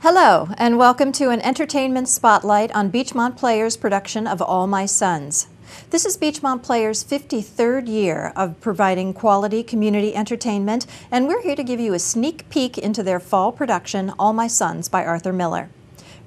Hello, and welcome to an entertainment spotlight on Beechmont Players' production of All My Sons. This is Beechmont Players' 53rd year of providing quality community entertainment, and we're here to give you a sneak peek into their fall production, All My Sons by Arthur Miller.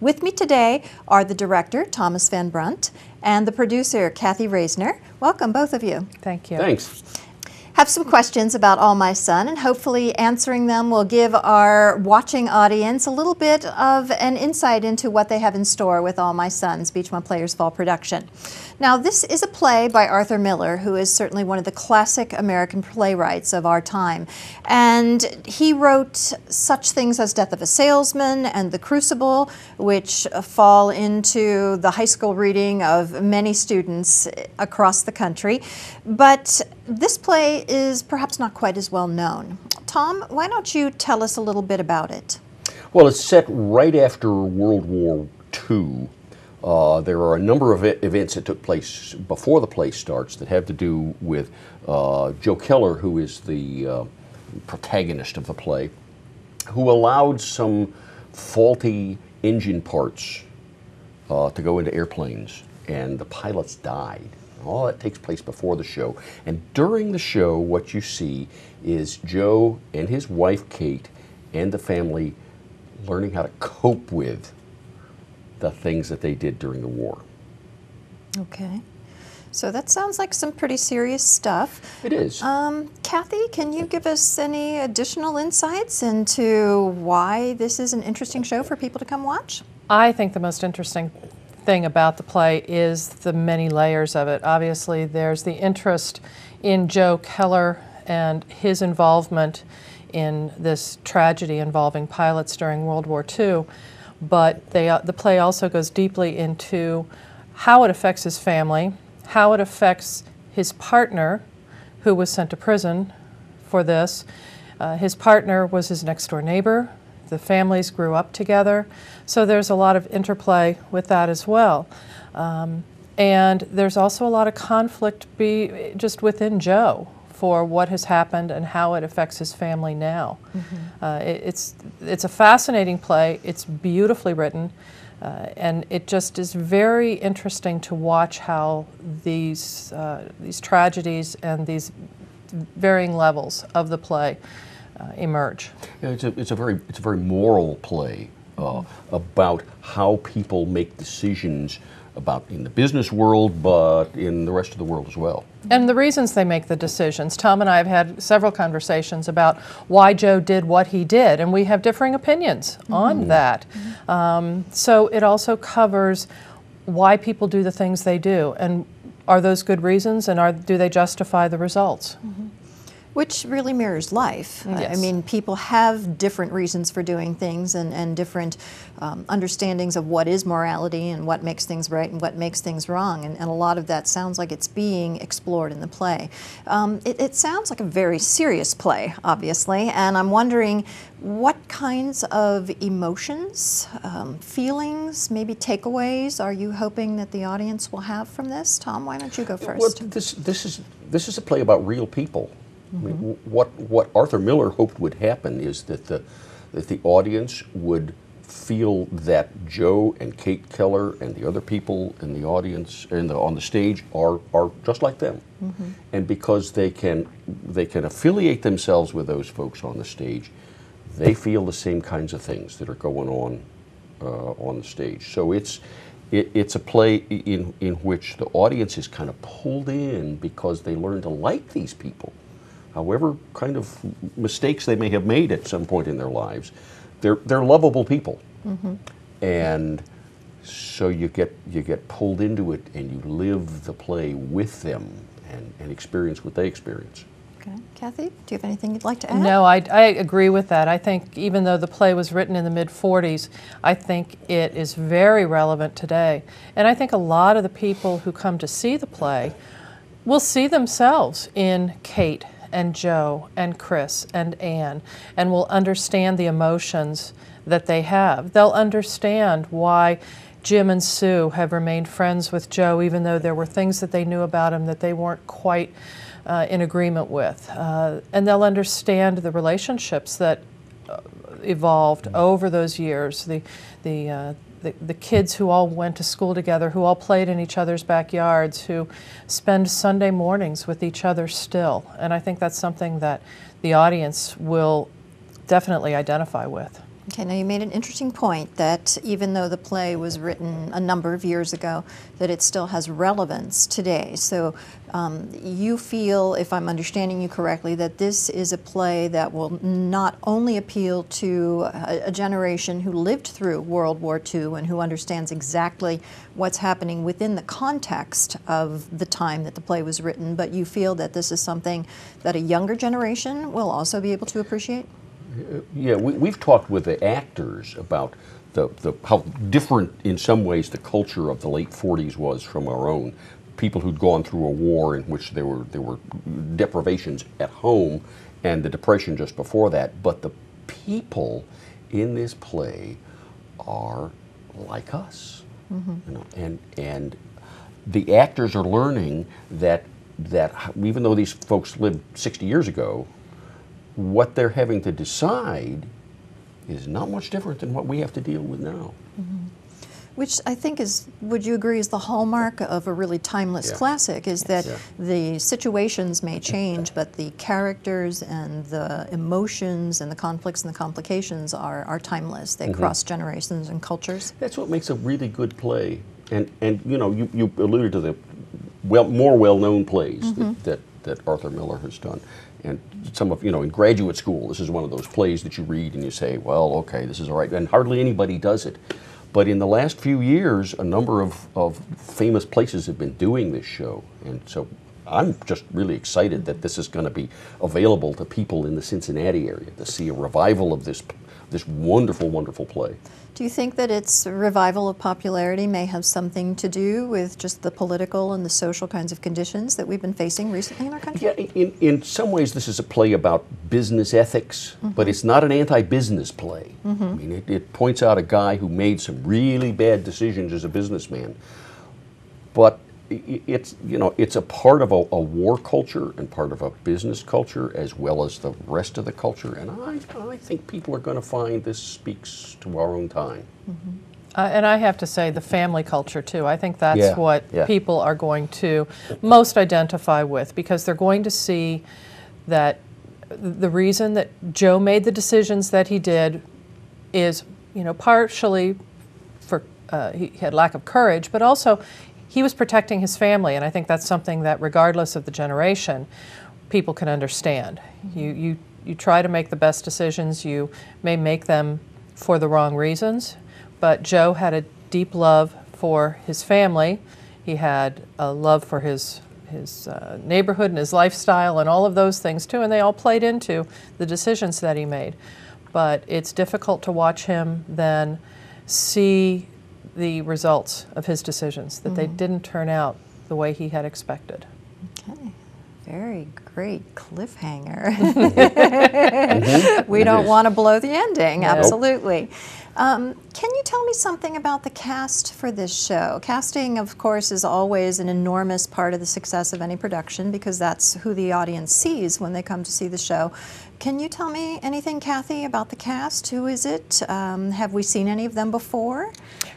With me today are the director, Thomas Van Brunt, and the producer, Kathy Reisner. Welcome, both of you. Thank you. Thanks. Have some questions about All My Son, and hopefully answering them will give our watching audience a little bit of an insight into what they have in store with All My Sons, Beechmont Players' fall production. Now, this is a play by Arthur Miller, who is certainly one of the classic American playwrights of our time. And he wrote such things as Death of a Salesman and The Crucible, which fall into the high school reading of many students across the country. But this play is perhaps not quite as well known. Tom, why don't you tell us a little bit about it? Well, it's set right after World War II. There are a number of events that took place before the play starts that have to do with Joe Keller, who is the protagonist of the play, who allowed some faulty engine parts to go into airplanes, and the pilots died. All that takes place before the show. And during the show, what you see is Joe and his wife, Kate, and the family learning how to cope with the things that they did during the war. Okay. So that sounds like some pretty serious stuff. It is. Kathy, can you give us any additional insights into why this is an interesting show for people to come watch? I think the most interesting thing about the play is the many layers of it. Obviously, there's the interest in Joe Keller and his involvement in this tragedy involving pilots during World War II. But the play also goes deeply into how it affects his family, how it affects his partner, who was sent to prison for this. His partner was his next-door neighbor. The families grew up together. So there's a lot of interplay with that as well. And there's also a lot of conflict just within Joe for what has happened and how it affects his family now. Mm-hmm. It's a fascinating play. It's beautifully written, and it just is very interesting to watch how these tragedies and these varying levels of the play emerge. Yeah, it's a very moral play about how people make decisions about in the business world, but in the rest of the world as well. And the reasons they make the decisions. Tom and I have had several conversations about why Joe did what he did, and we have differing opinions on that. So it also covers why people do the things they do, and are those good reasons, and do they justify the results? Which really mirrors life. Yes. I mean, people have different reasons for doing things and different understandings of what is morality and what makes things right and what makes things wrong. And a lot of that sounds like it's being explored in the play. It sounds like a very serious play, obviously, and I'm wondering what kinds of emotions, feelings, maybe takeaways are you hoping that the audience will have from this? Tom, why don't you go first? Well, this is a play about real people. I mean, what Arthur Miller hoped would happen is that the audience would feel that Joe and Kate Keller and the other people in the audience and on the stage are just like them, and because they can affiliate themselves with those folks on the stage, they feel the same kinds of things that are going on the stage. So it's a play in which the audience is kind of pulled in because they learn to like these people. However kind of mistakes they may have made at some point in their lives, they're lovable people. And so you get pulled into it and you live the play with them and experience what they experience. Okay. Kathy, do you have anything you'd like to add? No, I agree with that. I think even though the play was written in the mid-40s, I think it is very relevant today. And I think a lot of the people who come to see the play will see themselves in Kate and Joe and Chris and Anne, and will understand the emotions that they have. They'll understand why Jim and Sue have remained friends with Joe, even though there were things that they knew about him that they weren't quite in agreement with. And they'll understand the relationships that evolved over those years. The kids who all went to school together, who all played in each other's backyards, who spend Sunday mornings with each other still. And I think that's something that the audience will definitely identify with. Okay, now you made an interesting point that even though the play was written a number of years ago, that it still has relevance today. So you feel, if I'm understanding you correctly, that this is a play that will not only appeal to a generation who lived through World War II and who understands exactly what's happening within the context of the time that the play was written, but you feel that this is something that a younger generation will also be able to appreciate? Yeah, we've talked with the actors about how different in some ways the culture of the late 40s was from our own. People who'd gone through a war in which there were deprivations at home and the Depression just before that. But the people in this play are like us. You know, and the actors are learning that even though these folks lived 60 years ago, what they're having to decide is not much different than what we have to deal with now. Which I think is, would you agree, is the hallmark of a really timeless classic, is that the situations may change, but the characters and the emotions and the conflicts and the complications are timeless. They cross generations and cultures. That's what makes a really good play. And you know, you alluded to the more well-known plays that Arthur Miller has done. And some of, you know, in graduate school, this is one of those plays that you read and you say, well, okay, this is all right. And hardly anybody does it. But in the last few years, a number of famous places have been doing this show. And so I'm just really excited that this is going to be available to people in the Cincinnati area to see a revival of this wonderful, wonderful play. Do you think that its revival of popularity may have something to do with just the political and the social kinds of conditions that we've been facing recently in our country? Yeah, in some ways this is a play about business ethics, but it's not an anti-business play. I mean, it points out a guy who made some really bad decisions as a businessman, but it's, you know, it's a part of a war culture and part of a business culture as well as the rest of the culture, and I think people are going to find this speaks to our own time. And I have to say the family culture too. I think that's what people are going to most identify with, because they're going to see that the reason that Joe made the decisions that he did is, you know, partially for he had lack of courage, but also he was protecting his family, and I think that's something that, regardless of the generation, people can understand. You try to make the best decisions. You may make them for the wrong reasons, but Joe had a deep love for his family. He had a love for his neighborhood and his lifestyle and all of those things too, and they all played into the decisions that he made. But it's difficult to watch him then see the results of his decisions, that they didn't turn out the way he had expected. Okay, very great cliffhanger. We don't want to blow the ending, absolutely. Can you tell me something about the cast for this show? Casting, of course, is always an enormous part of the success of any production because that's who the audience sees when they come to see the show. Can you tell me anything, Kathy, about the cast? Who is it? Have we seen any of them before?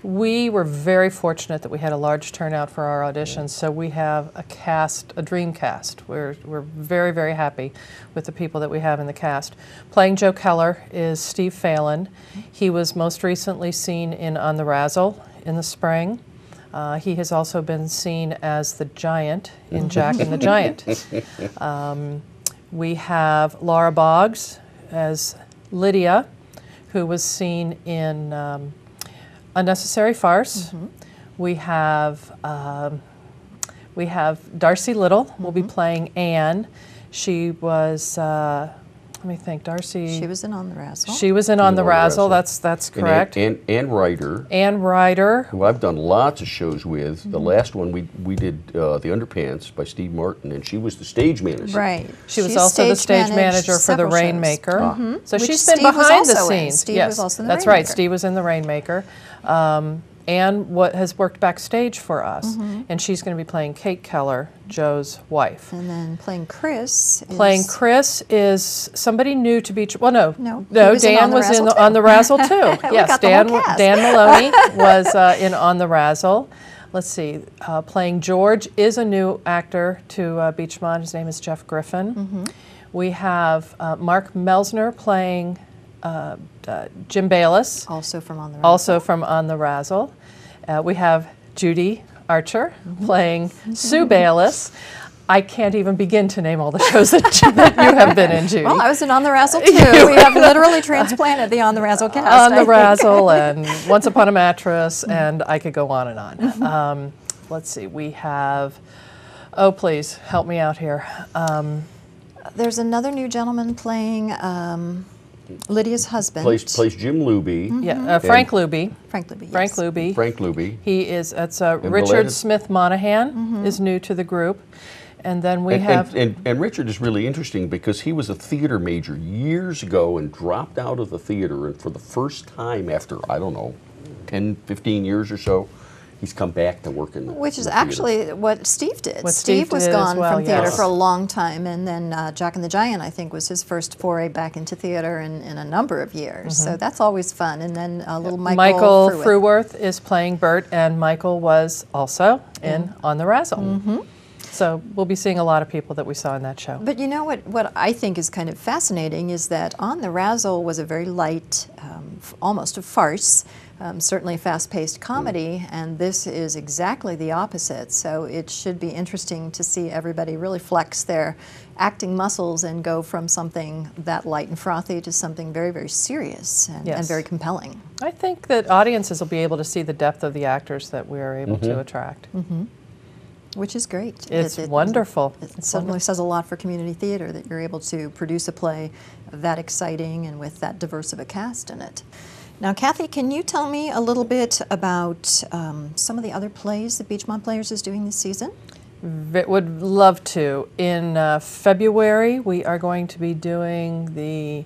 We were very fortunate that we had a large turnout for our auditions, so we have a cast, a dream cast. We're very, very happy with the people that we have in the cast. Playing Joe Keller is Steve Phelan. He was most recently seen in On the Razzle in the spring. He has also been seen as the Giant in Jack and the Giant. We have Laura Boggs as Lydia, who was seen in Unnecessary Farce. We have Darcy Little will be playing Anne. She was, let me think, Darcy. She was in On the Razzle. She was in On the Razzle, that's correct. And Ann Ryder. Ann Ryder. Who I've done lots of shows with. The last one we did The Underpants by Steve Martin, and she was the stage manager. Right. She was also the stage manager for The Rainmaker. So she's been behind the scenes. Steve was also in The Rainmaker. That's right, Steve was in The Rainmaker. Anne has worked backstage for us, and she's going to be playing Kate Keller, Joe's wife. And then playing Chris. Playing Chris is somebody new to Beach. Well, no, On Dan was in on the Razzle too. Yes, Dan Maloney was in On the Razzle. Let's see, playing George is a new actor to Beachmont. His name is Jeff Griffin. We have Mark Melsner playing Jim Bayless. Also from On the Razzle. Also from On the Razzle. We have Judy Archer playing Sue Bayless. I can't even begin to name all the shows that you have been in, Judy. Well, I was in On the Razzle too. We have literally transplanted the On the Razzle cast. On the Razzle and Once Upon a Mattress, and I could go on and on. Let's see, we have, oh please, help me out here. There's another new gentleman playing Lydia's husband. Plays Jim Luby. Yeah, Frank Luby. Frank Luby, yes. Frank Luby. Frank Luby. He is, that's Richard Smith Monahan is new to the group. And then we have... And Richard is really interesting because he was a theater major years ago and dropped out of the theater, and for the first time after, I don't know, 10, 15 years or so, he's come back to work in the Which is theater. actually what Steve did. What Steve was did gone from theater yes. for a long time, and then Jack and the Giant, I think, was his first foray back into theater in a number of years. So that's always fun. And then little Michael Fruworth is playing Bert, and Michael was also in On the Razzle. So we'll be seeing a lot of people that we saw in that show. But you know what I think is kind of fascinating is that On the Razzle was a very light, almost a farce, certainly a fast-paced comedy, and this is exactly the opposite. So it should be interesting to see everybody really flex their acting muscles and go from something that light and frothy to something very, very serious and very compelling. I think that audiences will be able to see the depth of the actors that we are able to attract. Which is great. It's wonderful. It certainly says a lot for community theater that you're able to produce a play that exciting and with that diverse of a cast in it. Now, Kathy, can you tell me a little bit about some of the other plays that Beachmont Players is doing this season? Would love to. In February, we are going to be doing the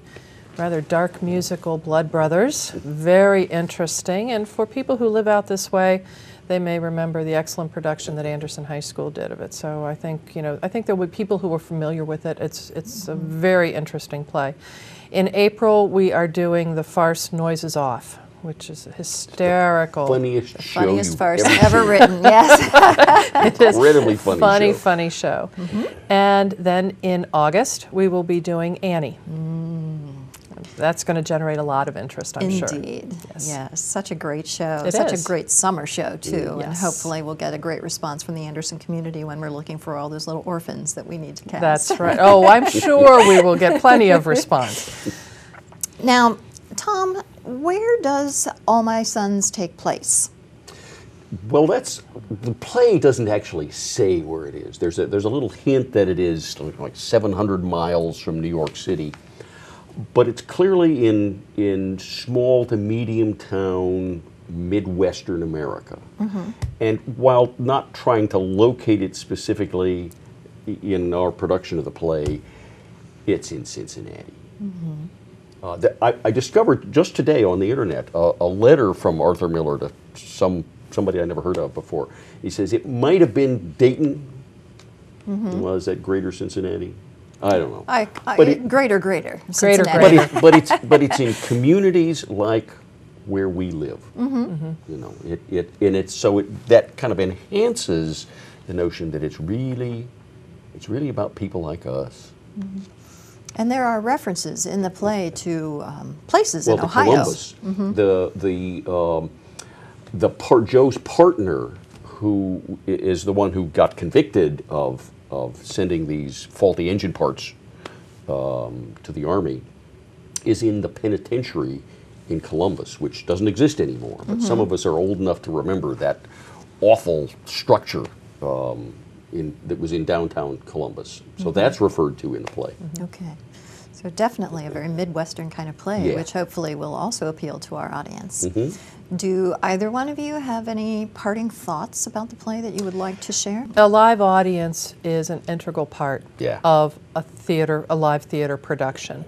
rather dark musical Blood Brothers. Very interesting. And for people who live out this way, they may remember the excellent production that Anderson High School did of it. So I think, I think there would be people who are familiar with it. It's a very interesting play. In April, we are doing the farce Noises Off, which is a hysterical. Funniest show Funniest farce ever ever written, yes. It is incredibly funny show. Funny show. And then in August, we will be doing Annie. That's going to generate a lot of interest, I'm sure. Indeed. Yes, such a great show. It such is. a great summer show, too. Yes. And hopefully we'll get a great response from the Anderson community when we're looking for all those little orphans that we need to cast. That's right. Oh, I'm sure we will get plenty of response. Now, Tom, where does All My Sons take place? Well, the play doesn't actually say where it is. There's a little hint that it is like 700 miles from New York City. But it's clearly in small to medium town Midwestern America. And while not trying to locate it specifically in our production of the play, it's in Cincinnati. I discovered just today on the internet a letter from Arthur Miller to somebody I never heard of before. He says it might have been Dayton. Was that Greater Cincinnati? I don't know. Greater Cincinnati. But it's in communities like where we live. That kind of enhances the notion that it's really about people like us. And there are references in the play to places in to Ohio. Columbus. Joe's partner, who is the one who got convicted of sending these faulty engine parts to the Army, is in the penitentiary in Columbus, which doesn't exist anymore. But some of us are old enough to remember that awful structure that was in downtown Columbus. So that's referred to in the play. Okay. So definitely a very Midwestern kind of play, which hopefully will also appeal to our audience. Do either one of you have any parting thoughts about the play that you would like to share? A live audience is an integral part of a live theater production.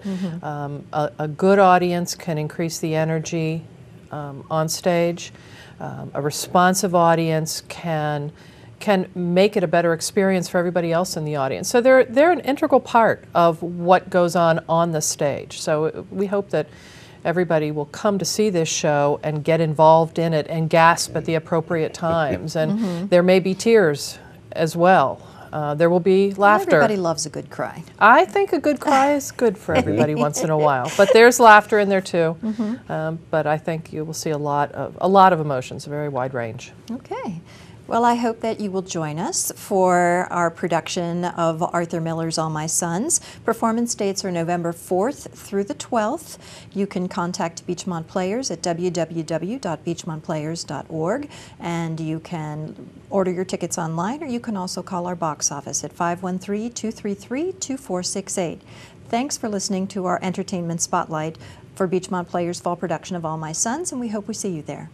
A good audience can increase the energy on stage. A responsive audience can make it a better experience for everybody else in the audience. So they're an integral part of what goes on the stage. So we hope that everybody will come to see this show and get involved in it and gasp at the appropriate times. And there may be tears as well. There will be laughter. Everybody loves a good cry. I think a good cry is good for everybody once in a while. But there's laughter in there too. But I think you will see a lot of emotions, a very wide range. Okay. Well, I hope that you will join us for our production of Arthur Miller's All My Sons. Performance dates are November 4th through the 12th. You can contact Beachmont Players at www.beachmontplayers.org, and you can order your tickets online, or you can also call our box office at 513-233-2468. Thanks for listening to our Entertainment Spotlight for Beachmont Players' fall production of All My Sons, and we hope we see you there.